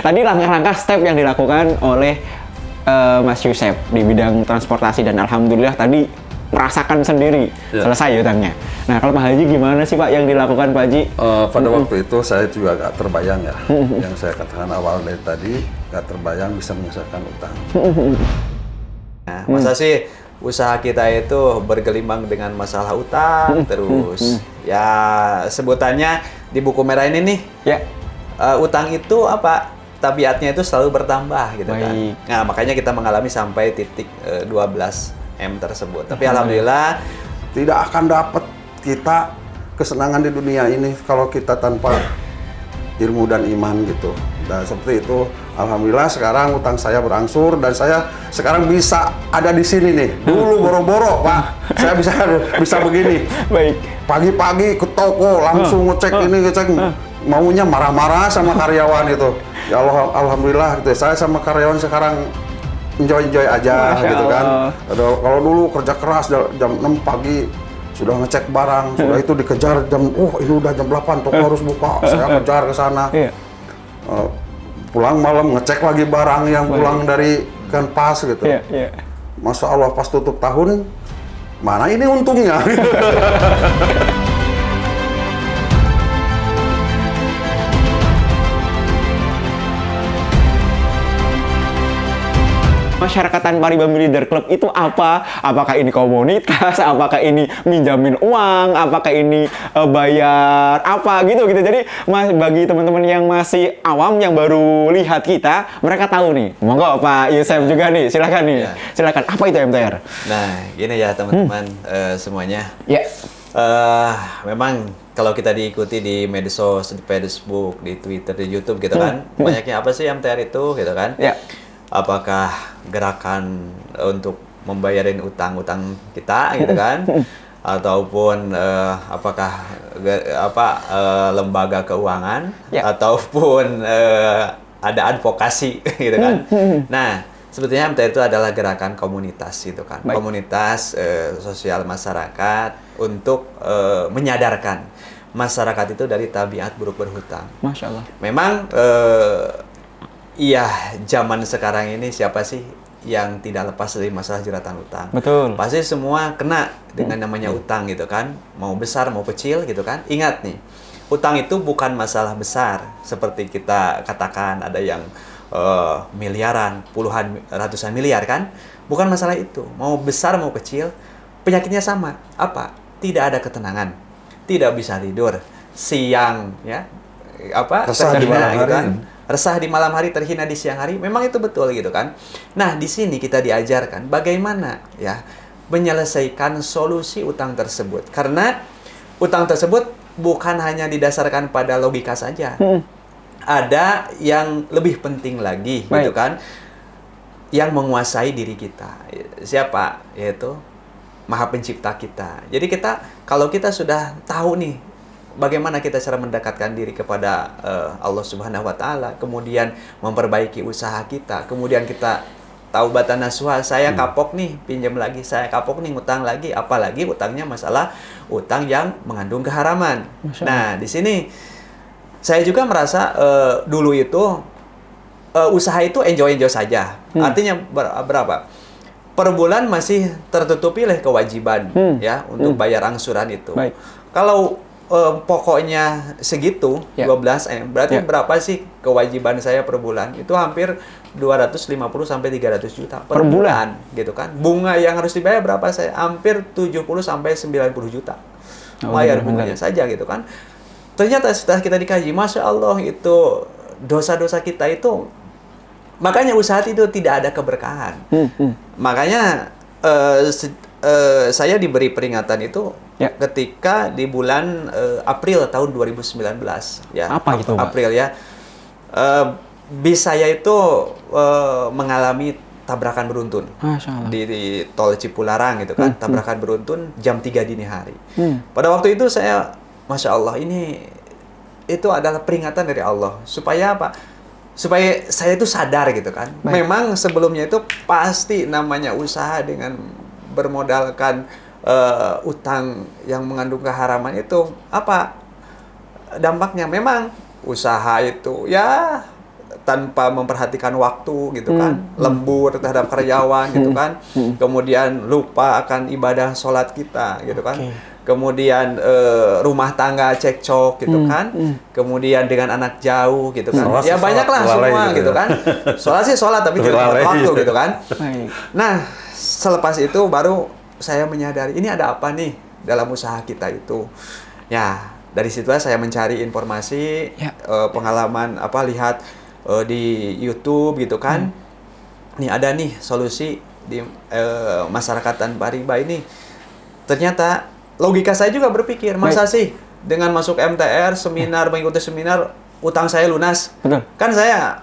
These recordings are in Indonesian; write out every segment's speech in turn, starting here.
Tadi langkah-langkah step yang dilakukan oleh Mas Yusef di bidang transportasi dan alhamdulillah tadi merasakan sendiri selesai utangnya. Nah kalau Pak Haji gimana sih Pak yang dilakukan Pak Haji? Pada waktu itu saya juga gak terbayang ya, yang saya katakan awal dari tadi gak terbayang bisa menyelesaikan utang. Nah, masa sih usaha kita itu bergelimang dengan masalah utang terus ya sebutannya di buku merah ini nih utang itu apa tabiatnya itu selalu bertambah gitu kan. Nah makanya kita mengalami sampai titik 12M tersebut. Tapi alhamdulillah tidak akan dapat kita kesenangan di dunia ini kalau kita tanpa ilmu dan iman gitu. Dan seperti itu, alhamdulillah sekarang utang saya berangsur dan saya sekarang bisa ada di sini nih. Dulu boro-boro Pak, saya bisa begini. Baik. Pagi-pagi ke toko langsung ngecek ini ngecek, maunya marah-marah sama karyawan itu. Ya Allah, alhamdulillah gitu. Saya sama karyawan sekarang enjoy aja gitu kan. Kalau dulu kerja keras jam 6 pagi sudah ngecek barang, sudah itu dikejar jam, ini udah jam 8, toko harus buka. Saya kejar ke sana. Pulang malam ngecek lagi barang yang pulang dari kan pas gitu. Masya Allah pas tutup tahun, mana ini untungnya? Masyarakat Tanpa Riba Leader Club itu apa? Apakah ini komunitas? Apakah ini minjamin uang? Apakah ini bayar apa gitu? Jadi bagi teman-teman yang masih awam yang baru lihat kita, mereka tahu nih. Monggo Pak Yusef juga nih, silakan nih. Silakan. Apa itu MTR? Nah, gini ya teman-teman semuanya. Memang kalau kita diikuti di medsos, di Facebook, di Twitter, di YouTube gitu kan, banyaknya apa sih MTR itu gitu kan? Apakah gerakan untuk membayarin utang-utang kita gitu kan, ataupun apakah lembaga keuangan, ataupun ada advokasi gitu kan. Nah sebetulnya MTR itu adalah gerakan komunitas gitu kan. Komunitas sosial masyarakat untuk menyadarkan masyarakat itu dari tabiat buruk berhutang. Masya Allah. Memang iya, zaman sekarang ini siapa sih yang tidak lepas dari masalah jeratan utang? Betul. Pasti semua kena dengan namanya utang gitu kan. Mau besar mau kecil gitu kan. Ingat nih, utang itu bukan masalah besar seperti kita katakan ada yang miliaran, puluhan, ratusan miliar kan. Bukan masalah itu. Mau besar mau kecil, penyakitnya sama. Apa? Tidak ada ketenangan. Tidak bisa tidur. Siang ya. Resah di malam hari. Resah di malam hari, terhina di siang hari, memang itu betul gitu kan. Nah, di sini kita diajarkan bagaimana ya menyelesaikan solusi utang tersebut. Karena utang tersebut bukan hanya didasarkan pada logika saja. Ada yang lebih penting lagi gitu kan, yang menguasai diri kita. Siapa? Yaitu Maha Pencipta kita. Jadi kalau kita sudah tahu nih bagaimana kita cara mendekatkan diri kepada Allah Subhanahu wa Ta'ala, kemudian memperbaiki usaha kita, kemudian kita taubatan nasuha, saya kapok nih, pinjam lagi, saya kapok nih, ngutang lagi, apalagi utangnya masalah utang yang mengandung keharaman. Nah, di sini saya juga merasa dulu itu usaha itu enjoy saja. Artinya berapa? Per bulan masih tertutupi oleh kewajiban ya untuk bayar angsuran itu. Kalau pokoknya segitu 12M berarti berapa sih kewajiban saya per bulan? Itu hampir 250 sampai 300 juta per bulan gitu kan. Bunga yang harus dibayar berapa saya? Hampir 70 sampai 90 juta. Bayar bunganya saja gitu kan. Ternyata setelah kita dikaji, Masya Allah itu dosa-dosa kita itu, makanya usaha itu tidak ada keberkahan. Makanya saya diberi peringatan itu ketika di bulan April tahun 2019 ya. Apa itu, Pak? April ya. Bis saya itu mengalami tabrakan beruntun di tol Cipularang gitu kan. Tabrakan beruntun jam 3 dini hari. Pada waktu itu saya, Masya Allah, itu adalah peringatan dari Allah supaya apa? Supaya saya itu sadar gitu kan. Memang sebelumnya itu pasti namanya usaha dengan bermodalkan utang yang mengandung keharaman itu apa dampaknya? Memang usaha itu ya tanpa memperhatikan waktu gitu kan, lembur terhadap karyawan gitu kan, kemudian lupa akan ibadah sholat kita gitu kan, kemudian rumah tangga cekcok gitu kan, kemudian dengan anak jauh gitu kan, Sholat ya sih banyaklah sholat, semua lalai gitu gitu kan, sholat sih sholat tapi tidak tepat Lalai. waktu gitu kan. Baik. Nah, selepas itu baru saya menyadari ini ada apa nih dalam usaha kita itu. Ya, dari situlah saya mencari informasi, Ya. pengalaman lihat di YouTube gitu kan. Nih ada nih solusi di masyarakat tanpa riba ini. Ternyata logika saya juga berpikir, masa sih dengan masuk MTR, seminar, mengikuti seminar, utang saya lunas? Betul. Kan saya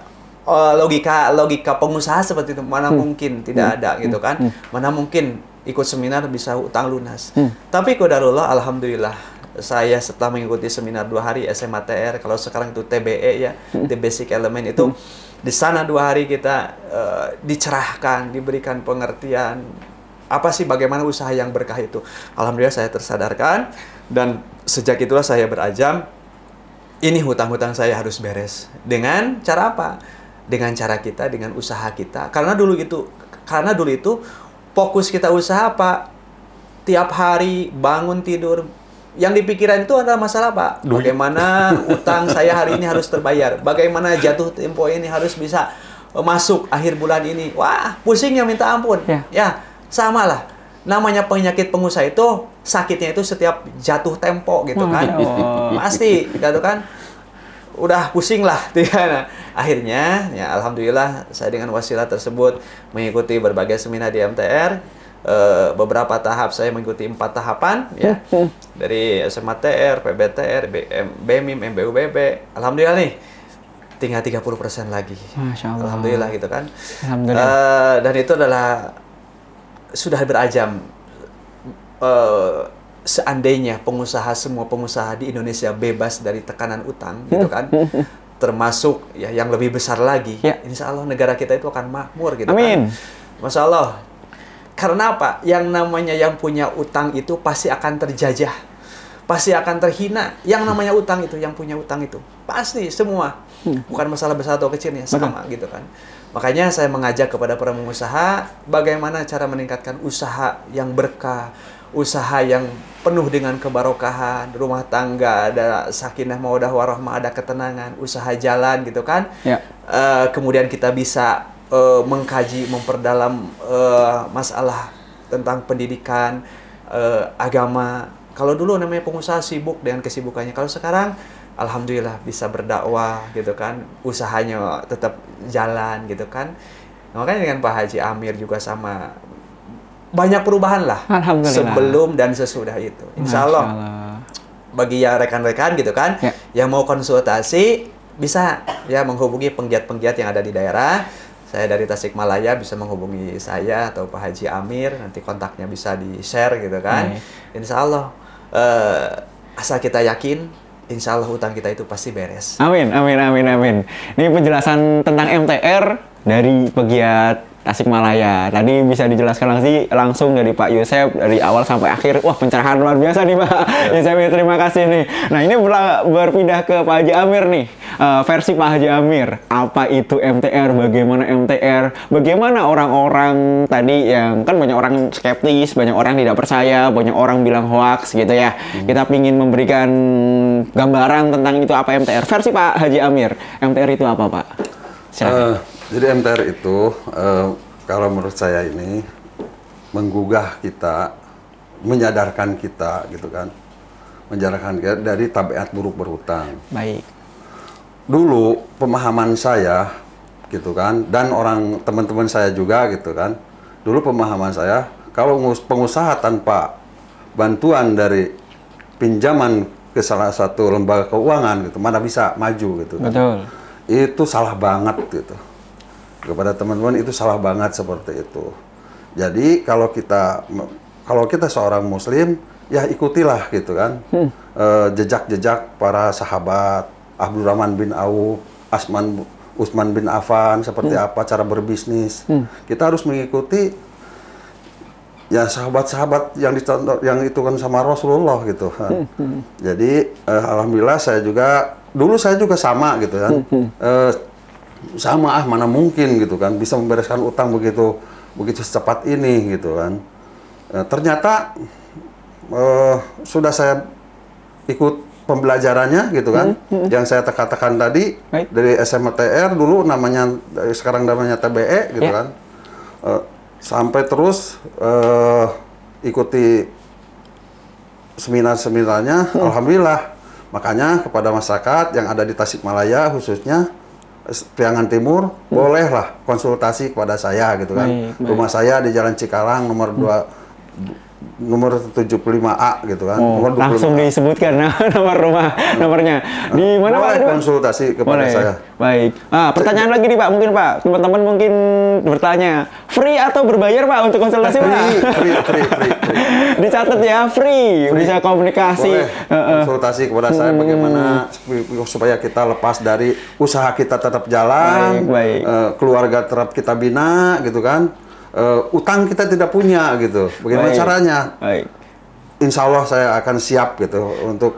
logika pengusaha seperti itu, mana mungkin tidak ada gitu kan, mana mungkin ikut seminar bisa utang lunas. Tapi qadarullah, alhamdulillah saya setelah mengikuti seminar 2 hari SMATR, kalau sekarang itu TBE ya, The Basic Element itu, di sana 2 hari kita dicerahkan, diberikan pengertian apa sih bagaimana usaha yang berkah itu. Alhamdulillah saya tersadarkan, dan sejak itulah saya berazam, ini hutang-hutang saya harus beres. Dengan cara apa? Dengan cara kita, dengan usaha kita. Karena dulu itu fokus kita usaha apa? Tiap hari bangun tidur, yang dipikiran itu adalah masalah Pak. Bagaimana utang saya hari ini harus terbayar? Bagaimana jatuh tempo ini harus bisa masuk akhir bulan ini? Wah, pusingnya minta ampun. Ya, sama lah. Namanya penyakit pengusaha itu, sakitnya itu setiap jatuh tempo gitu kan. Pasti, gitu kan. Udah pusing lah. Nah, akhirnya, ya alhamdulillah saya dengan wasilah tersebut mengikuti berbagai seminar di MTR. Beberapa tahap saya mengikuti 4 tahapan ya, dari SMATR, PBTR, BEMIM, MBUBB. Alhamdulillah nih tinggal 30% lagi. Masya Allah. Alhamdulillah gitu kan. Alhamdulillah. Dan itu adalah sudah berazam, seandainya semua pengusaha di Indonesia bebas dari tekanan utang gitu kan, termasuk ya yang lebih besar lagi, insya Allah negara kita itu akan makmur gitu. Amin. Kan. Masya Allah. Karena apa? Yang namanya yang punya utang itu pasti akan terjajah, pasti akan terhina. Yang namanya utang itu, yang punya utang itu pasti semua, bukan masalah besar atau kecilnya, sama gitu kan. Makanya saya mengajak kepada para pengusaha bagaimana cara meningkatkan usaha yang berkah, usaha yang penuh dengan kebarokahan, rumah tangga ada sakinah mawaddah warahmah, ada ketenangan, usaha jalan gitu kan. Kemudian kita bisa mengkaji, memperdalam masalah tentang pendidikan, agama. Kalau dulu namanya pengusaha sibuk dengan kesibukannya, kalau sekarang alhamdulillah bisa berdakwah gitu kan, usahanya tetap jalan gitu kan. Makanya dengan Pak Haji Amir juga sama, banyak perubahan lah sebelum dan sesudah itu. Insya Allah bagi ya rekan-rekan gitu kan, yang mau konsultasi bisa ya menghubungi penggiat-penggiat yang ada di daerah. Saya dari Tasikmalaya bisa menghubungi saya atau Pak Haji Amir, nanti kontaknya bisa di-share gitu kan. Insya Allah, asal kita yakin, insya Allah hutang kita itu pasti beres. Amin, amin, amin, amin. Ini penjelasan tentang MTR dari pegiat Tasikmalaya. Tadi bisa dijelaskan langsung dari Pak Yusef dari awal sampai akhir. Wah, pencerahan luar biasa nih Pak. Yusef, terima kasih nih. Nah, ini berpindah ke Pak Haji Amir nih. Versi Pak Haji Amir. Apa itu MTR? Bagaimana MTR? Bagaimana orang-orang tadi yang kan banyak orang skeptis, banyak orang tidak percaya, banyak orang bilang hoax gitu ya. Kita ingin memberikan gambaran tentang itu apa MTR. Versi Pak Haji Amir. MTR itu apa Pak? Silakan. Jadi MTR itu, kalau menurut saya ini, menggugah kita, menyadarkan kita, gitu kan. Menyadarkan kita dari tabiat buruk berhutang. Baik. Dulu, pemahaman saya, gitu kan, dan teman-teman saya juga, gitu kan. Dulu pemahaman saya, kalau pengusaha tanpa bantuan dari pinjaman ke salah satu lembaga keuangan, gitu, mana bisa maju, gitu kan. Betul. Itu salah banget, gitu. Kepada teman-teman itu salah banget seperti itu. Jadi kalau kita seorang muslim ya ikutilah gitu kan jejak-jejak para sahabat Abdurrahman bin Auf, Utsman bin Affan seperti apa cara berbisnis. Kita harus mengikuti ya sahabat-sahabat yang dicontoh yang itu kan sama Rasulullah gitu kan. Jadi alhamdulillah dulu saya juga sama gitu kan. sama mana mungkin gitu kan bisa membereskan utang begitu secepat ini gitu kan. Ternyata sudah saya ikut pembelajarannya gitu kan, yang saya katakan tadi dari SMA TR dulu namanya, sekarang namanya TBE gitu kan, sampai terus ikuti seminar-seminarnya, alhamdulillah. Makanya kepada masyarakat yang ada di Tasikmalaya khususnya Priangan Timur, bolehlah konsultasi kepada saya gitu kan. Rumah saya di Jalan Cikarang nomor 75A gitu kan. Nomor 25A. Langsung disebutkan nomornya. Di mana Pak? Konsultasi kepada saya. Baik. Pertanyaan lagi nih Pak, mungkin Pak, teman-teman mungkin bertanya, free atau berbayar Pak untuk konsultasi Pak? Free. Dicatat ya, free. Bisa komunikasi. Boleh. Konsultasi kepada saya bagaimana supaya kita lepas dari usaha kita tetap jalan, baik. Keluarga tetap kita bina gitu kan. Utang kita tidak punya gitu. Bagaimana caranya? Baik. Insya Allah saya akan siap gitu untuk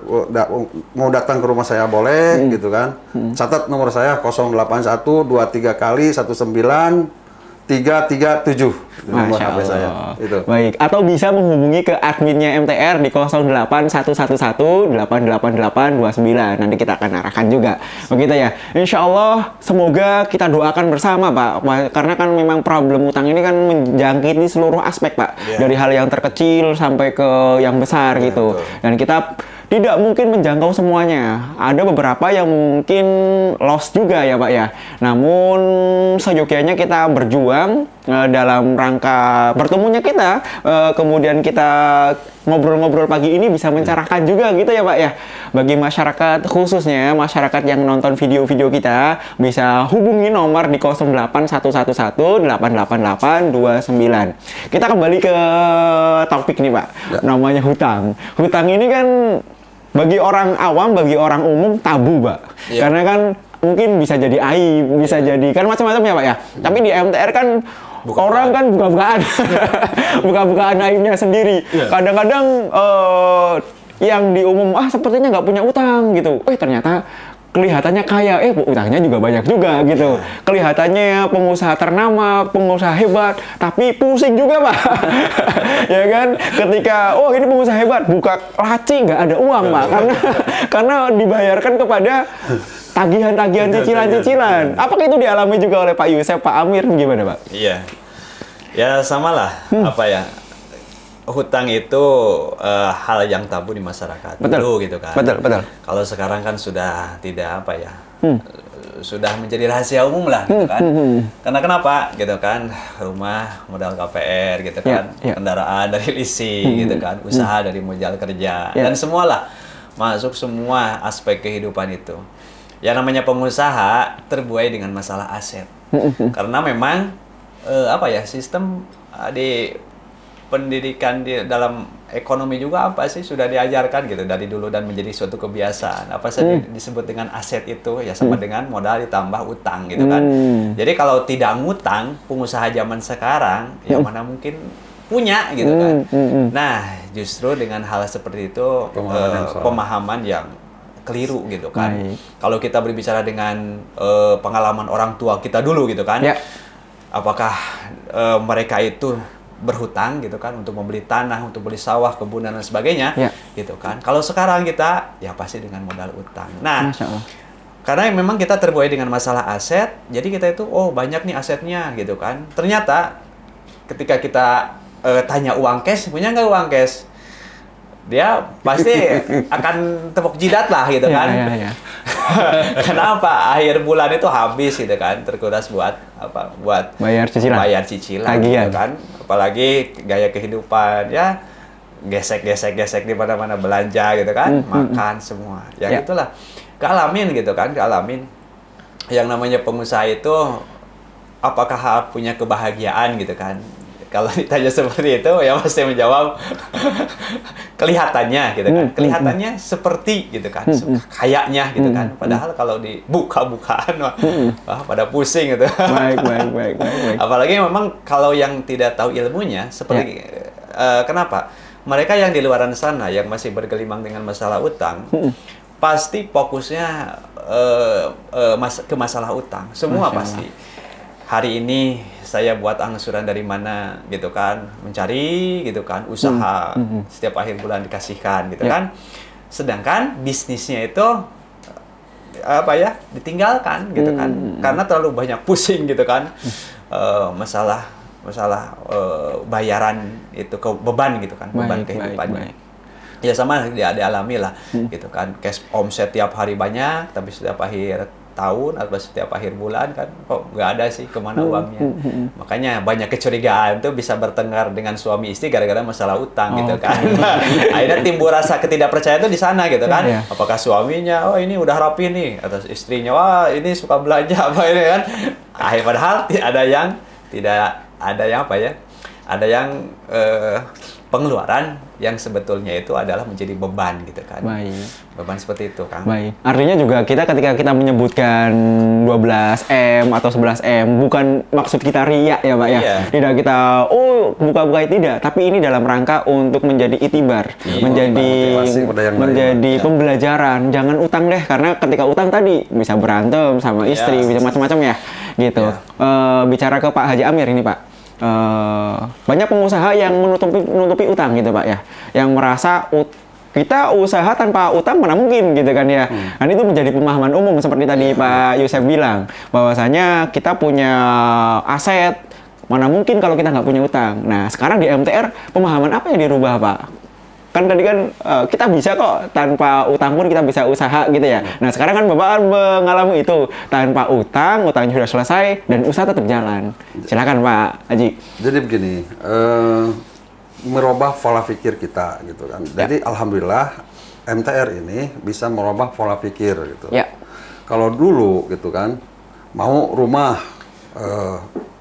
mau datang ke rumah saya boleh gitu kan. Catat nomor saya 081 23 kali 19 337 nomor HP saya. Itu. Baik. Atau bisa menghubungi ke adminnya MTR di 08111888829. Nanti kita akan arahkan juga. Begitu ya. Insya Allah semoga kita doakan bersama Pak. Karena kan memang problem utang ini kan menjangkiti seluruh aspek Pak. Dari hal yang terkecil sampai ke yang besar gitu. Betul. Dan kita tidak mungkin menjangkau semuanya. Ada beberapa yang mungkin loss juga ya Pak ya. Namun seyogyanya kita berjuang dalam rangka bertemunya kita, kemudian kita ngobrol-ngobrol pagi ini bisa mencerahkan juga gitu ya Pak ya. Bagi masyarakat, khususnya masyarakat yang nonton video-video kita, bisa hubungi nomor di 08111888829. Kita kembali ke topik nih Pak, namanya hutang. Hutang ini kan bagi orang awam, bagi orang umum tabu Pak. Karena kan mungkin bisa jadi aib, bisa jadi kan macam-macam ya Pak ya. Tapi di MTR kan orang kan buka-bukaan buka-bukaan aibnya sendiri. Kadang-kadang yang di umum sepertinya nggak punya utang gitu. Ternyata kelihatannya kaya, utangnya juga banyak juga gitu. Kelihatannya pengusaha ternama, pengusaha hebat, tapi pusing juga Pak. Ya kan? Ketika ini pengusaha hebat, buka laci nggak ada uang Pak, karena dibayarkan kepada tagihan-tagihan, cicilan-cicilan. Apakah itu dialami juga oleh Pak Yusef, Pak Amir, gimana Pak? Iya, ya samalah. Apa ya? Hutang itu hal yang tabu di masyarakat dulu gitu kan. Betul. Kalau sekarang kan sudah tidak sudah menjadi rahasia umum lah gitu kan. Karena kenapa gitu kan? Rumah modal KPR gitu kan, kendaraan dari leasing gitu kan, usaha dari modal kerja dan semualah masuk semua aspek kehidupan itu. Yang namanya pengusaha terbuai dengan masalah aset. Karena memang sistem di pendidikan di dalam ekonomi juga sudah diajarkan gitu dari dulu dan menjadi suatu kebiasaan. Apa saja disebut dengan aset itu ya sama dengan modal ditambah utang gitu kan. Jadi kalau tidak ngutang, pengusaha zaman sekarang yang mana mungkin punya gitu kan. Nah, justru dengan hal seperti itu pemahaman yang keliru gitu kan. Kalau kita berbicara dengan pengalaman orang tua kita dulu gitu kan. Apakah mereka itu berhutang gitu kan untuk membeli tanah, untuk beli sawah, kebun dan sebagainya gitu kan. Kalau sekarang kita ya pasti dengan modal utang. Nah, karena memang kita terbuai dengan masalah aset, jadi kita itu banyak nih asetnya gitu kan. Ternyata ketika kita tanya uang cash, punya nggak uang cash? Dia pasti akan tepuk jidat lah gitu kan. Kenapa? Akhir bulan itu habis gitu kan, terkuras buat bayar cicilan gitu kan. Apalagi gaya kehidupan ya gesek di mana-mana belanja gitu kan, makan semua. Itulah kealamin gitu kan, kealamin. Yang namanya pengusaha itu apakah punya kebahagiaan gitu kan? Kalau ditanya seperti itu, ya pasti menjawab kelihatannya gitu kan. Kelihatannya seperti gitu kan, kayaknya gitu kan. Padahal kalau dibuka-bukaan, pada pusing gitu. Baik. Apalagi memang kalau yang tidak tahu ilmunya, seperti kenapa? Mereka yang di luaran sana, yang masih bergelimang dengan masalah utang, pasti fokusnya ke masalah utang. Semua pasti. Hari ini saya buat angsuran dari mana gitu kan, mencari gitu kan, usaha setiap akhir bulan dikasihkan gitu kan. Sedangkan bisnisnya itu apa ya, ditinggalkan gitu kan, karena terlalu banyak pusing gitu kan, masalah bayaran itu beban gitu kan, beban kehidupannya. Ya sama dialami lah gitu kan, cash omset tiap hari banyak, tapi setiap akhir tahun atau setiap akhir bulan kan kok nggak ada sih kemana uangnya. Makanya banyak kecurigaan tuh bisa bertengkar dengan suami istri gara-gara masalah utang gitu kan. Akhirnya timbul rasa ketidakpercayaan tuh di sana gitu kan. Apakah suaminya, oh ini udah rapi nih, atau istrinya, wah ini suka belanja apa ini kan. Padahal tidak ada yang apa ya, ada yang pengeluaran yang sebetulnya itu adalah menjadi beban gitu kan. Baik. Beban seperti itu, Kang. Baik. Artinya juga ketika kita menyebutkan 12M atau 11M, bukan maksud kita riak ya, Pak ya. Iya. Tidak kita buka-buka, tidak, tapi ini dalam rangka untuk menjadi itibar, menjadi pembelajaran. Jangan utang deh, karena ketika utang tadi bisa berantem sama istri, bisa macam-macam ya. Gitu. Bicara ke Pak Haji Amir ini, Pak. Banyak pengusaha yang menutupi utang gitu, Pak ya, yang merasa kita usaha tanpa utang mana mungkin gitu kan ya. Dan itu menjadi pemahaman umum seperti tadi Pak Yusef bilang, bahwasanya kita punya aset, mana mungkin kalau kita nggak punya utang. Nah sekarang di MTR pemahaman apa yang dirubah, Pak? Kan tadi kan kita bisa kok tanpa utang pun kita bisa usaha gitu ya. Nah sekarang kan Bapak kan mengalami itu tanpa utang, utangnya sudah selesai dan usaha tetap jalan. Silakan Pak Haji. Jadi begini, merubah pola pikir kita gitu kan. Jadi alhamdulillah MTR ini bisa merubah pola pikir gitu. Ya. Kalau dulu gitu kan, mau rumah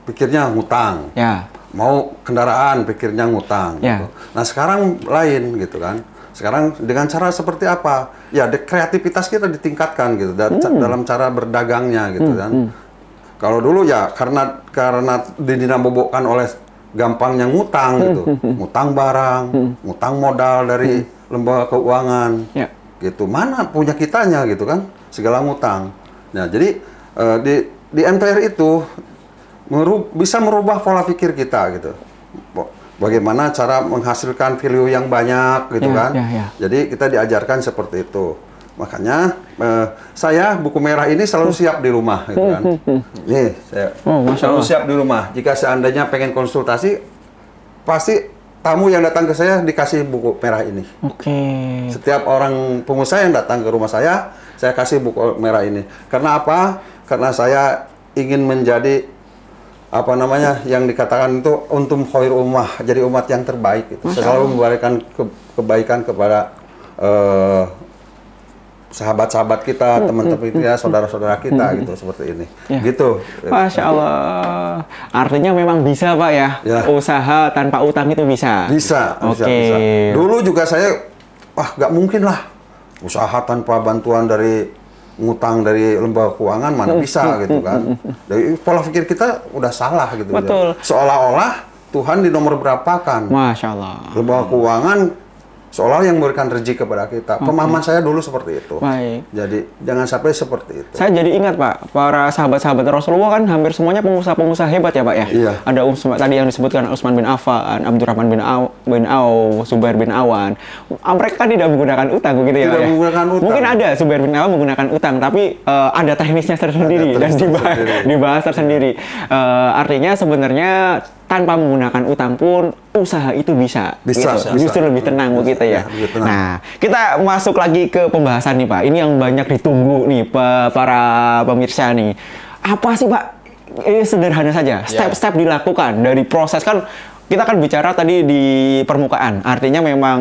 pikirnya ngutang. Ya. Mau kendaraan pikirnya ngutang gitu. Nah sekarang lain gitu kan. Sekarang dengan cara seperti apa? Ya kreativitas kita ditingkatkan gitu dalam cara berdagangnya gitu kan. Kalau dulu ya karena dinambobokan oleh gampangnya ngutang gitu. Ngutang barang, ngutang modal dari lembaga keuangan. Gitu. Mana punya kitanya gitu kan? Segala ngutang. Nah, jadi di MTR itu bisa merubah pola pikir kita gitu. Bagaimana cara menghasilkan value yang banyak gitu kan. Jadi kita diajarkan seperti itu. Makanya saya buku merah ini selalu siap di rumah gitu kan. Nih, saya selalu siap di rumah. Jika seandainya pengen konsultasi, pasti tamu yang datang ke saya dikasih buku merah ini. Setiap orang pengusaha yang datang ke rumah saya kasih buku merah ini. Karena apa? Karena saya ingin menjadi apa namanya yang dikatakan itu untum khair ummah, jadi umat yang terbaik itu. Selalu memberikan kebaikan kepada sahabat-sahabat kita, teman-teman kita, saudara-saudara kita gitu, seperti ini. Gitu. Masya Allah. Artinya memang bisa, Pak ya. Usaha tanpa utang itu bisa. Bisa. Dulu juga saya nggak mungkin lah usaha tanpa bantuan dari ngutang dari lembaga keuangan, mana bisa gitu kan. Dari pola pikir kita udah salah gitu. Betul. Seolah-olah Tuhan dinomor berapakan. Masya Allah. Lembaga keuangan seolah yang memberikan rezeki kepada kita. Pemahaman saya dulu seperti itu. Baik. Jadi jangan sampai seperti itu. Saya jadi ingat Pak, para sahabat-sahabat Rasulullah kan hampir semuanya pengusaha-pengusaha hebat ya Pak ya. Iya. Ada tadi yang disebutkan Utsman bin Affan, Abdurrahman bin Auf, Zubair bin Awan. Mereka kan tidak menggunakan utang begitu ya Pak ya. Menggunakan utang. Mungkin ada Zubair bin Awan menggunakan utang, tapi ada teknisnya tersendiri dan dibahas tersendiri. Artinya sebenarnya tanpa menggunakan utang pun usaha itu bisa gitu. Justru lebih tenang begitu ya. Nah, kita masuk lagi ke pembahasan nih Pak. Ini yang banyak ditunggu nih para pemirsa nih. Apa sih Pak? Ini sederhana saja. Step-step dilakukan dari proses kan. Kita kan bicara tadi di permukaan, artinya memang,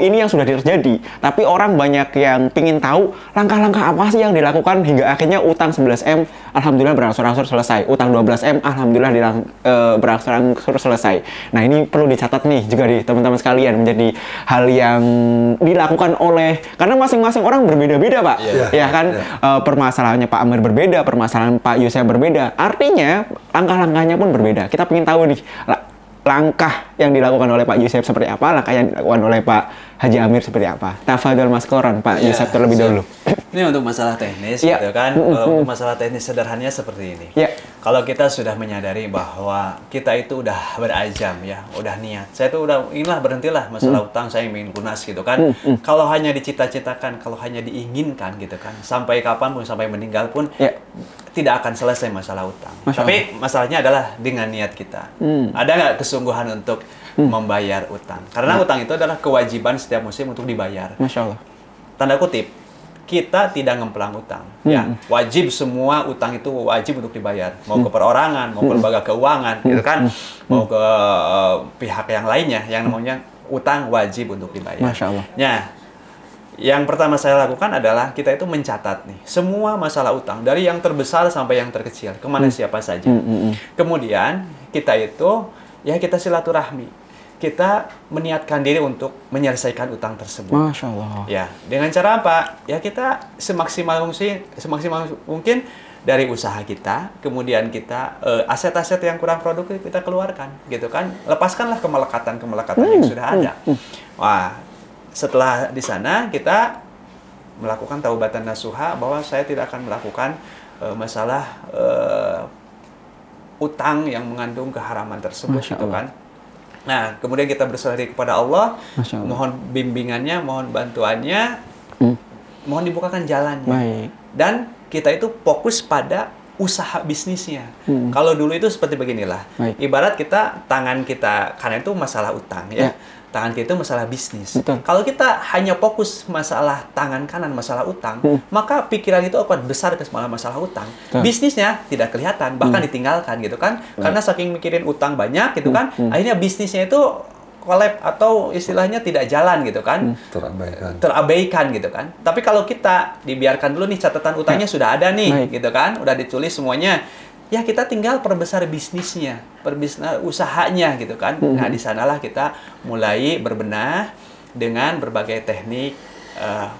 ini yang sudah terjadi. Tapi orang banyak yang pingin tahu langkah-langkah apa sih yang dilakukan hingga akhirnya utang 11M, alhamdulillah berangsur-angsur selesai. Utang 12M, alhamdulillah berangsur-angsur selesai. Nah ini perlu dicatat nih juga di teman-teman sekalian, menjadi hal yang dilakukan oleh, karena masing-masing orang berbeda-beda Pak. Permasalahannya Pak Amir berbeda, permasalahan Pak Yusef berbeda. Artinya langkah-langkahnya pun berbeda. Kita pingin tahu nih, langkah yang dilakukan oleh Pak Yusef seperti apa, langkah yang dilakukan oleh Pak Haji Amir seperti apa. Tafadhol Maskoran, Pak Yusef terlebih dahulu. Ini untuk masalah teknis, Ya. gitu kan. Kalau untuk masalah teknis sederhananya seperti ini. Ya. Kalau kita sudah menyadari bahwa kita itu udah berazam ya, udah niat. Saya tuh udah inilah berhentilah masalah utang, saya ingin lunas gitu kan. Kalau hanya dicita-citakan, kalau hanya diinginkan gitu kan, sampai kapanpun, sampai meninggal pun Ya. tidak akan selesai masalah utang. Masya Tapi masalahnya adalah dengan niat kita. Ada nggak kesungguhan untuk membayar utang? Karena utang itu adalah kewajiban setiap musim untuk dibayar. Masya Allah. Tanda kutip, kita tidak ngemplang utang. Ya, wajib semua utang itu wajib untuk dibayar. Mau ke perorangan, mau ke lembaga keuangan, gitu kan, mau ke pihak yang lainnya, yang namanya utang wajib untuk dibayar. Masya Allah. Nah, yang pertama saya lakukan adalah kita itu mencatat nih semua masalah utang dari yang terbesar sampai yang terkecil, kemana siapa saja. Kemudian kita itu ya kita silaturahmi. Kita meniatkan diri untuk menyelesaikan utang tersebut. Masya Allah. Ya, dengan cara apa? Ya kita semaksimal mungkin dari usaha kita, kemudian kita aset-aset yang kurang produktif kita keluarkan, gitu kan? Lepaskanlah kemelekatan-kemelekatan yang sudah ada. Wah, setelah di sana kita melakukan taubatan nasuha bahwa saya tidak akan melakukan masalah utang yang mengandung keharaman tersebut, Masya gitu Allah. kan? Nah, kemudian kita berserah diri kepada Allah, Masya Allah. mohon bimbingannya, mohon bantuannya, mohon dibukakan jalannya. Baik. Dan kita itu fokus pada usaha bisnisnya. Kalau dulu itu seperti beginilah. Baik. Ibarat tangan kita, karena itu masalah utang ya. Ya. Tangan kita itu masalah bisnis. Betul. Kalau kita hanya fokus masalah tangan kanan, masalah utang, maka pikiran itu akan besar ke masalah utang. Betul. Bisnisnya tidak kelihatan, bahkan ditinggalkan gitu kan. Karena saking mikirin utang banyak gitu kan, akhirnya bisnisnya itu collab atau istilahnya tidak jalan gitu kan. Terabaikan gitu kan. Tapi kalau kita dibiarkan dulu nih catatan utangnya sudah ada nih Baik. gitu kan, udah ditulis semuanya. Ya kita tinggal perbesar bisnisnya, usahanya gitu kan. Nah di sanalah kita mulai berbenah dengan berbagai teknik.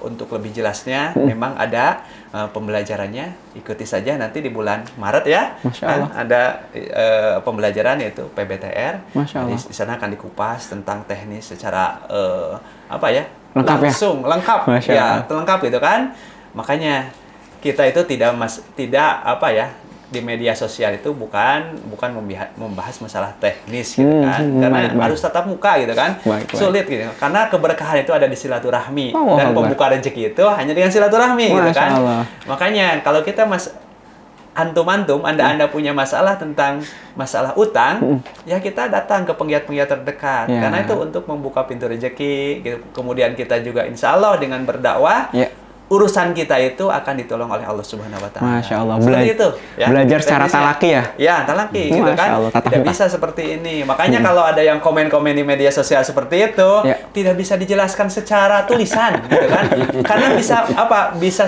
Untuk lebih jelasnya, memang ada pembelajarannya. Ikuti saja nanti di bulan Maret ya. Masya Allah. Ada pembelajaran yaitu PBTR. Masya Allah. Di sana akan dikupas tentang teknis secara apa ya? Lengkap ya? Langsung, lengkap. Masya Ya, Allah. lengkap gitu kan. Makanya kita itu tidak apa ya? Di media sosial itu bukan membahas masalah teknis gitu kan, karena baik. harus tatap muka gitu kan, Baik. sulit gitu, karena keberkahan itu ada di silaturahmi Oh, dan Akbar. pembuka rezeki itu hanya dengan silaturahmi gitu Masya kan. Allah. Makanya kalau kita antum anda punya masalah tentang masalah utang, ya kita datang ke penggiat-penggiat terdekat, Ya. karena itu untuk membuka pintu rezeki gitu. Kemudian kita juga insya Allah dengan berdakwah, Ya. urusan kita itu akan ditolong oleh Allah Subhanahu wa taala. Masya Allah. Seperti itu, ya. Belajar secara Teknisnya. talaki ya? Ya, talaki gitu Masya kan. Allah, tatap Tidak muka. bisa seperti ini. Makanya kalau ada yang komen-komen di media sosial seperti itu, Ya. tidak bisa dijelaskan secara tulisan gitu kan. Karena bisa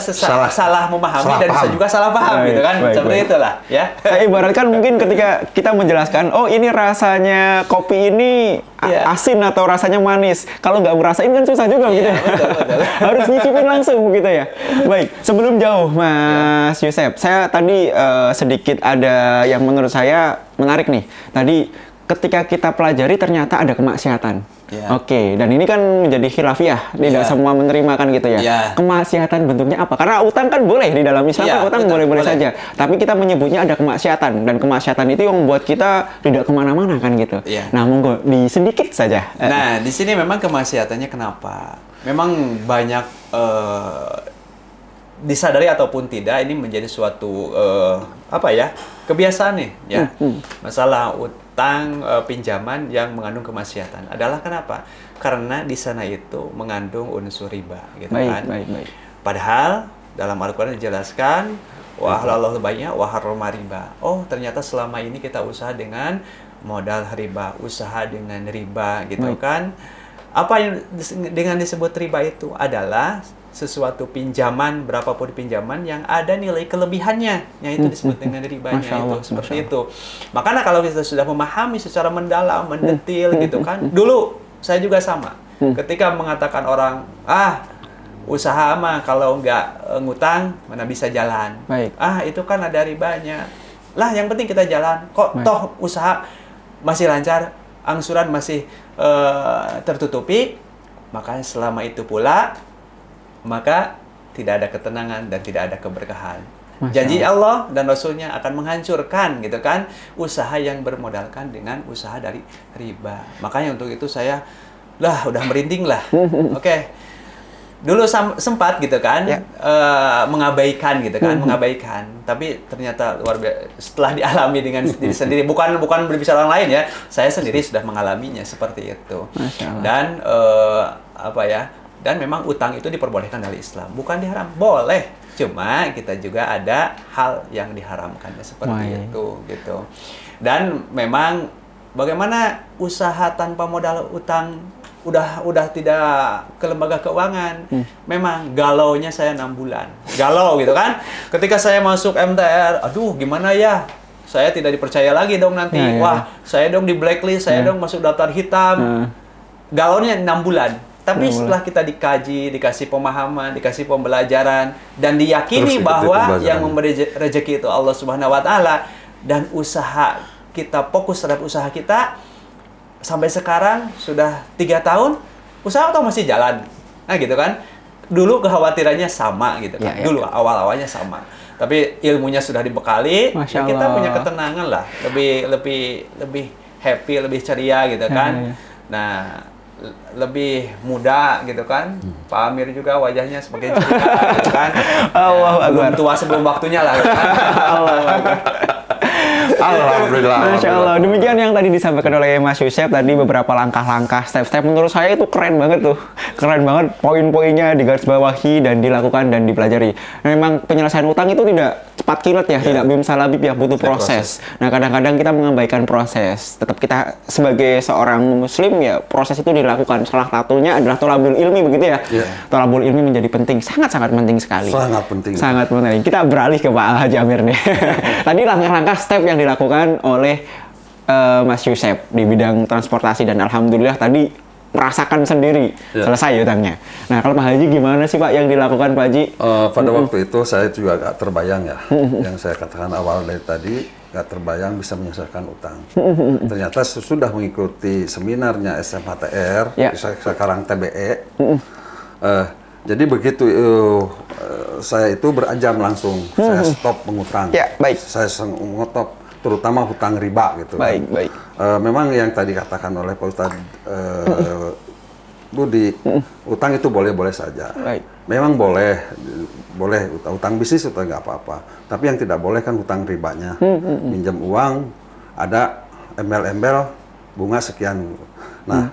salah memahami Salah dan bisa paham. juga salah paham Baik, gitu kan. baik, Seperti baik. itulah, ya. Saya ibaratkan mungkin ketika kita menjelaskan, oh ini rasanya kopi ini Iya. asin atau rasanya manis. Kalau nggak merasain kan susah juga gitu ya. betul. Harus nyicipin langsung gitu ya. Baik, sebelum jauh Mas Yusef, saya tadi sedikit ada yang menurut saya menarik nih. Tadi ketika kita pelajari ternyata ada kemaksiatan. Iya. Oke, dan ini kan menjadi khilafiyah, tidak Iya. semua menerima kan gitu ya. Iya. Kemaksiatan bentuknya apa? Karena utang kan boleh di dalam Islam, Iya, kan utang betul, boleh-boleh boleh. saja. Tapi kita menyebutnya ada kemaksiatan, dan kemaksiatan itu yang membuat kita tidak kemana-mana kan gitu. Iya. Nah, monggo di sedikit saja. Nah, di sini memang kemaksiatannya kenapa? Memang banyak disadari ataupun tidak, ini menjadi suatu kebiasaan nih ya. Masalah utang pinjaman yang mengandung kemaksiatan adalah kenapa? Karena di sana itu mengandung unsur riba gitu kan. Baik. Padahal dalam Al-Qur'an dijelaskan wa halallahu bayyina wa harrama riba. Oh, ternyata selama ini kita usaha dengan modal riba, usaha dengan riba gitu Baik. kan. Apa yang dengan disebut riba itu adalah sesuatu pinjaman, berapapun pinjaman yang ada nilai kelebihannya, yang itu disebut dengan ribanya. Masya Allah, itu seperti Masya itu. Makanya kalau kita sudah memahami secara mendalam, mendetil gitu kan. Dulu saya juga sama. Ketika mengatakan orang, usaha mah kalau nggak ngutang mana bisa jalan. Baik. Itu kan ada ribanya. Lah yang penting kita jalan. Kok Baik. toh usaha masih lancar? angsuran masih tertutupi, maka selama itu pula maka tidak ada ketenangan dan tidak ada keberkahan. Janji Allah dan Rasulnya akan menghancurkan gitu kan usaha yang bermodalkan dengan usaha dari riba. Makanya untuk itu saya udah merinding lah. Oke. Dulu sempat gitu kan mengabaikan gitu kan, mengabaikan. Tapi ternyata luar biasa setelah dialami dengan diri sendiri, bukan berbicara orang lain ya. Saya sendiri sudah mengalaminya seperti itu. Dan dan memang utang itu diperbolehkan oleh Islam, bukan diharam, boleh. Cuma kita juga ada hal yang diharamkannya seperti itu gitu. Dan memang bagaimana usaha tanpa modal utang udah tidak ke lembaga keuangan. Memang galaunya saya 6 bulan. Galau gitu kan. Ketika saya masuk MTR, aduh gimana ya? Saya tidak dipercaya lagi dong nanti. Wah, saya dong di blacklist, saya dong masuk daftar hitam. Galaunya 6 bulan. Tapi setelah kita dikaji, dikasih pemahaman, dikasih pembelajaran, dan diyakini bahwa yang memberi rezeki itu Allah Subhanahu wa Ta'ala, dan usaha kita fokus terhadap usaha kita, sampai sekarang sudah 3 tahun, usaha atau masih jalan. Nah gitu kan. Dulu kekhawatirannya sama gitu kan. Dulu awal-awalnya sama. Tapi ilmunya sudah dibekali, ya kita punya ketenangan lah. Lebih happy, lebih ceria gitu kan. Nah, lebih muda gitu kan. Pak Amir juga wajahnya semakin ceria gitu kan. Belum tua sebelum waktunya lah gitu kan. Alhamdulillah. Masya Allah. Demikian yang tadi disampaikan oleh Mas Yusef tadi, beberapa langkah-langkah, step-step menurut saya itu keren banget tuh. Keren banget, poin-poinnya digarisbawahi dan dilakukan dan dipelajari. Memang penyelesaian utang itu tidak cepat kilat ya, tidak bim salabib ya, butuh proses. Nah, kadang-kadang kita mengabaikan proses. Tetap kita sebagai seorang muslim ya, proses itu dilakukan. Salah satunya adalah thalabul ilmi begitu ya. Thalabul ilmi menjadi penting, sangat-sangat penting sekali. Sangat penting. Sangat penting. Kita beralih ke Pak Haji Amir nih. Tadi langkah-langkah step yang dilakukan oleh Mas Yusef di bidang transportasi, dan alhamdulillah tadi merasakan sendiri selesai utangnya. Nah, kalau Pak Haji gimana sih Pak yang dilakukan Pak Haji? Pada waktu itu saya juga agak terbayang ya, yang saya katakan awal dari tadi, gak terbayang bisa menyelesaikan utang. Ternyata sudah mengikuti seminarnya SMHTR, sekarang TBE. Jadi begitu saya itu beranjam langsung, saya stop mengutang. Saya stop, terutama hutang riba gitu. Baik. Memang yang tadi katakan oleh Pak Ustadz Budi, utang itu boleh-boleh saja. Memang boleh utang bisnis itu nggak apa-apa. Tapi yang tidak boleh kan hutang ribanya. Minjam uang, ada embel-embel bunga sekian. Nah,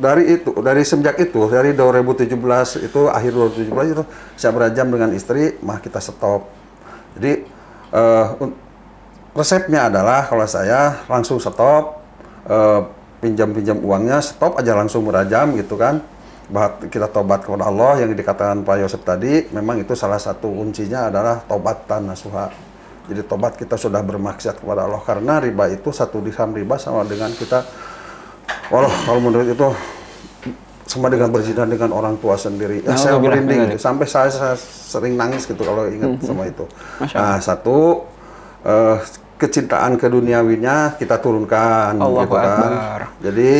dari semenjak itu, dari 2017 itu, akhir 2017 itu, saya beranjam dengan istri, kita stop. Jadi, resepnya adalah kalau saya langsung stop, pinjam uangnya, stop aja langsung berajam gitu kan. Kita tobat kepada Allah, yang dikatakan Pak Yosef tadi, memang itu salah satu kuncinya adalah tobatan nasuha. Jadi tobat kita sudah bermaksiat kepada Allah, karena riba itu 1 dirham riba sama dengan kita, kalau menurut itu sama dengan berzina dengan orang tua sendiri. Ya, saya merinding, sampai saya sering nangis gitu kalau ingat sama itu. Nah, satu, kecintaan ke duniawinya kita turunkan gitu kan. Jadi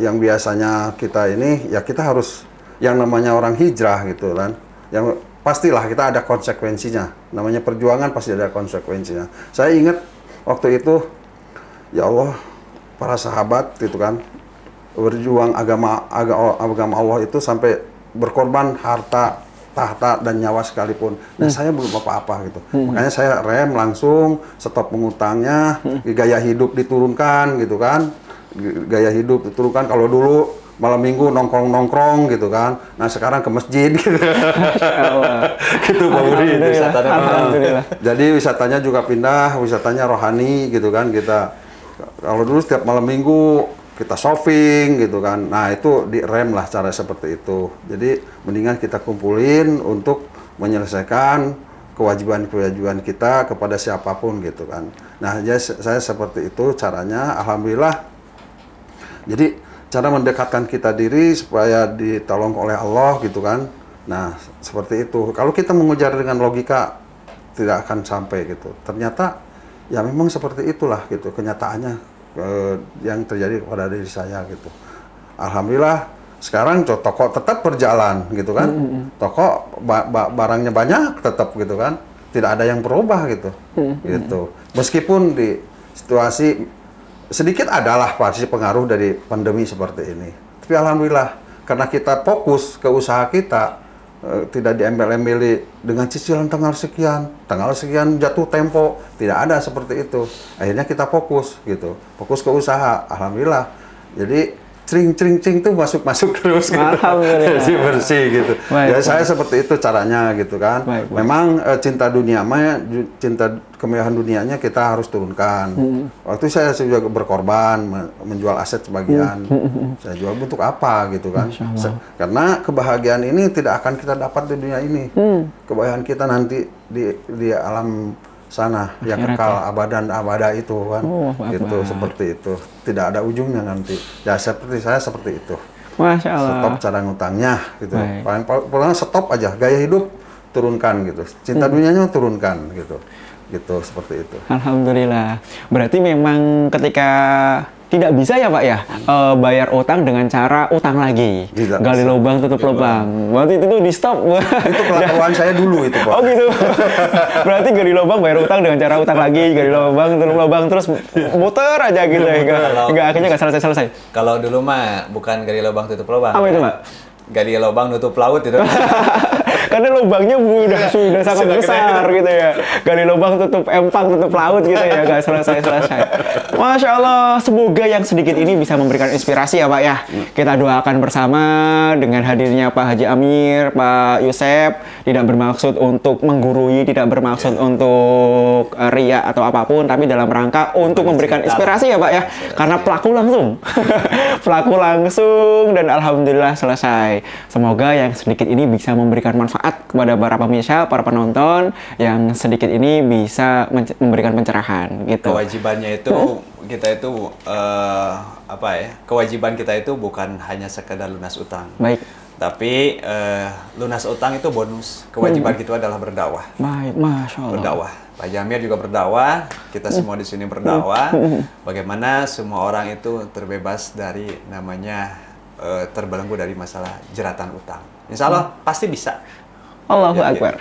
yang biasanya kita ini ya kita harus yang namanya orang hijrah gitu kan. Yang pastilah kita ada konsekuensinya. Namanya perjuangan pasti ada konsekuensinya. Saya ingat waktu itu, ya Allah, para sahabat gitu kan berjuang agama Allah itu sampai berkorban harta, tahta, dan nyawa sekalipun. Nah, saya belum apa-apa gitu. Makanya saya rem langsung, stop mengutangnya, gaya hidup diturunkan gitu kan. Gaya hidup diturunkan. Kalau dulu malam minggu nongkrong gitu kan. Nah, sekarang ke masjid gitu. Gitu Pak Budi. Jadi wisatanya juga pindah, wisatanya rohani gitu kan kita. Kalau dulu setiap malam minggu kita shopping gitu kan. Nah, itu direm lah cara seperti itu. Jadi mendingan kita kumpulin untuk menyelesaikan kewajiban-kewajiban kita kepada siapapun gitu kan. Nah, jadi saya seperti itu caranya, alhamdulillah. Jadi cara mendekatkan kita diri supaya ditolong oleh Allah gitu kan. Nah, seperti itu. Kalau kita mengejar dengan logika tidak akan sampai gitu. Ternyata ya memang seperti itulah gitu kenyataannya. yang terjadi kepada diri saya gitu. Alhamdulillah sekarang toko tetap berjalan gitu kan. Toko barangnya banyak tetap gitu kan. Tidak ada yang berubah gitu. Gitu. Meskipun di situasi sedikit adalah pasti pengaruh dari pandemi seperti ini. Tapi alhamdulillah karena kita fokus ke usaha kita, tidak diembel-embeli dengan cicilan tanggal sekian jatuh tempo, tidak ada seperti itu. Akhirnya kita fokus gitu, fokus ke usaha. Alhamdulillah. Jadi cring tuh masuk terus gitu. Alhamdulillah. bersih gitu. Baik, Ya saya seperti itu caranya gitu kan. Baik. Memang cinta dunia cinta kemewahan dunianya kita harus turunkan. Waktu saya juga berkorban menjual aset sebagian. Saya jual untuk apa gitu kan. Karena kebahagiaan ini tidak akan kita dapat di dunia ini. Kebahagiaan kita nanti di alam sana yang kekal abadan abada itu kan. Gitu seperti itu. Tidak ada ujungnya nanti. Ya seperti saya seperti itu. Masya Allah. Stop cara ngutangnya gitu. Paling stop aja. Gaya hidup turunkan gitu. Cinta dunianya turunkan gitu. Gitu seperti itu. Alhamdulillah. Berarti memang ketika tidak bisa ya Pak ya bayar utang dengan cara utang lagi. Tidak gali bisa. lubang tutup lubang. Berarti itu tuh di stop. Itu pelakuan saya dulu itu Pak. Oh gitu. Berarti gali lubang bayar utang dengan cara utang lagi, gali lubang tutup lubang terus muter aja gitu ya. Enggak akhirnya nggak selesai. Kalau dulu mah bukan gali lubang tutup lubang. Apa itu Pak? Gali lubang nutup laut itu. Karena lubangnya sudah sangat besar gitu ya. Gali lubang tutup empang, tutup laut gitu ya. Gak selesai. Masya Allah, semoga yang sedikit ini bisa memberikan inspirasi ya Pak ya. Kita doakan bersama dengan hadirnya Pak Haji Amir, Pak Yusef. Tidak bermaksud untuk menggurui, tidak bermaksud untuk ria atau apapun. Tapi dalam rangka untuk memberikan inspirasi ya Pak ya. Karena pelaku langsung. Pelaku langsung dan alhamdulillah selesai. Semoga yang sedikit ini bisa memberikan manfaat kepada para pemirsa, para penonton yang sedikit ini bisa memberikan pencerahan gitu. Kewajibannya itu kita itu kewajiban kita itu bukan hanya sekedar lunas utang. Baik. Tapi lunas utang itu bonus. Kewajiban kita adalah berdakwah. Baik, Masya Allah. Berdakwah. Pak Jamir juga berdakwah. Kita semua di sini berdakwah. Bagaimana semua orang itu terbebas dari namanya terbelenggu dari masalah jeratan utang. Insya Allah pasti bisa. Allahu Akbar.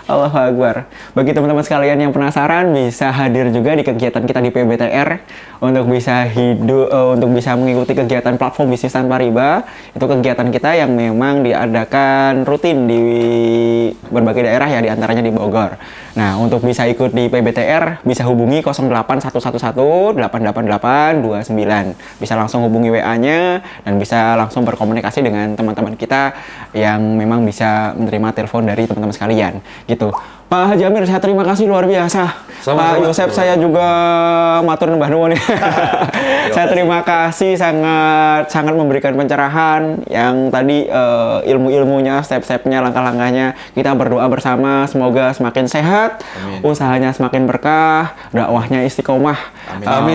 Allahu Akbar. Bagi teman-teman sekalian yang penasaran bisa hadir juga di kegiatan kita di PBTR untuk bisa untuk bisa mengikuti kegiatan platform bisnis tanpa riba. Itu kegiatan kita yang memang diadakan rutin di berbagai daerah ya, diantaranya di Bogor. Nah, untuk bisa ikut di PBTR bisa hubungi 08111 888 29. Bisa langsung hubungi WA-nya dan bisa langsung berkomunikasi dengan teman-teman kita yang memang bisa menerima telepon dari teman-teman sekalian gitu. Pak Haji Amir, saya terima kasih luar biasa. Pak Yosef, saya juga matur nuwun nuwun. Saya terima kasih, sangat memberikan pencerahan yang tadi ilmu-ilmunya, step-stepnya, langkah-langkahnya. Kita berdoa bersama semoga semakin sehat, usahanya semakin berkah, dakwahnya istiqomah.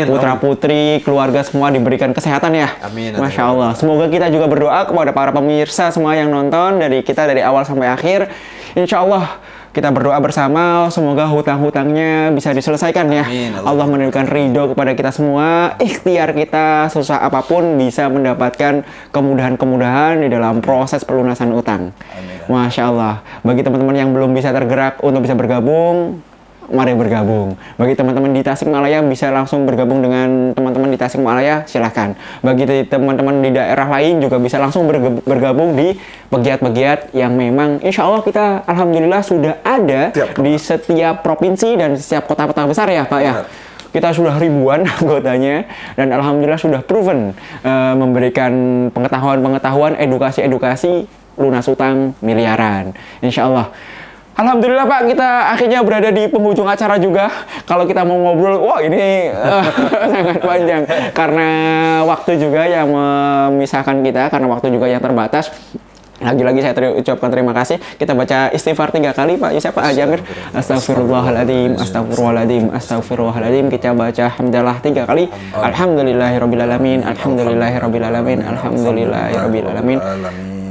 Putra-putri, keluarga semua diberikan kesehatan ya. Amin. Masya Allah. Semoga kita juga berdoa kepada para pemirsa semua yang nonton dari kita dari awal sampai akhir. Insya Allah kita berdoa bersama, semoga hutang-hutangnya bisa diselesaikan ya. Amin. Allah menunjukkan ridho kepada kita semua, ikhtiar kita susah apapun bisa mendapatkan kemudahan-kemudahan di dalam proses pelunasan utang. Amin. Masya Allah. Bagi teman-teman yang belum bisa tergerak untuk bisa bergabung, mari bergabung. Bagi teman-teman di Tasikmalaya bisa langsung bergabung dengan teman-teman di Tasikmalaya, silahkan. Bagi teman-teman di daerah lain juga bisa langsung bergabung di pegiat-pegiat yang memang insya Allah kita alhamdulillah sudah ada di setiap provinsi dan setiap kota-kota besar ya Pak ya. Kita sudah ribuan anggotanya dan alhamdulillah sudah proven memberikan pengetahuan-pengetahuan, edukasi-edukasi lunas utang miliaran. Insya Allah. Alhamdulillah Pak, kita akhirnya berada di penghujung acara juga. Kalau kita mau ngobrol, wah ini sangat panjang. Karena waktu juga yang memisahkan kita, karena waktu juga yang terbatas. Lagi-lagi saya ucapkan terima kasih. Kita baca istighfar 3 kali Pak Yusuf, Pak Haji Amir. Astagfirullahaladzim, astagfirullahaladzim, astagfirullahaladzim. Kita baca hamdalah 3 kali. Alhamdulillahirrabbilalamin, alhamdulillahirrabbilalamin, alhamdulillahirrabbilalamin.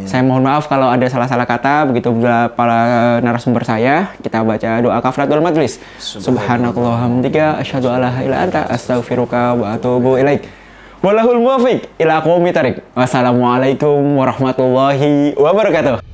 Saya mohon maaf kalau ada salah-salah kata, begitu pula para narasumber saya. Kita baca doa kafaratul majlis. Subhanakallahumma asyhadu alla ilaha illa anta astaghfiruka wa atubu ilaik. Wallahul muwaffiq ila aqwamit thariq. Wassalamualaikum warahmatullahi wabarakatuh.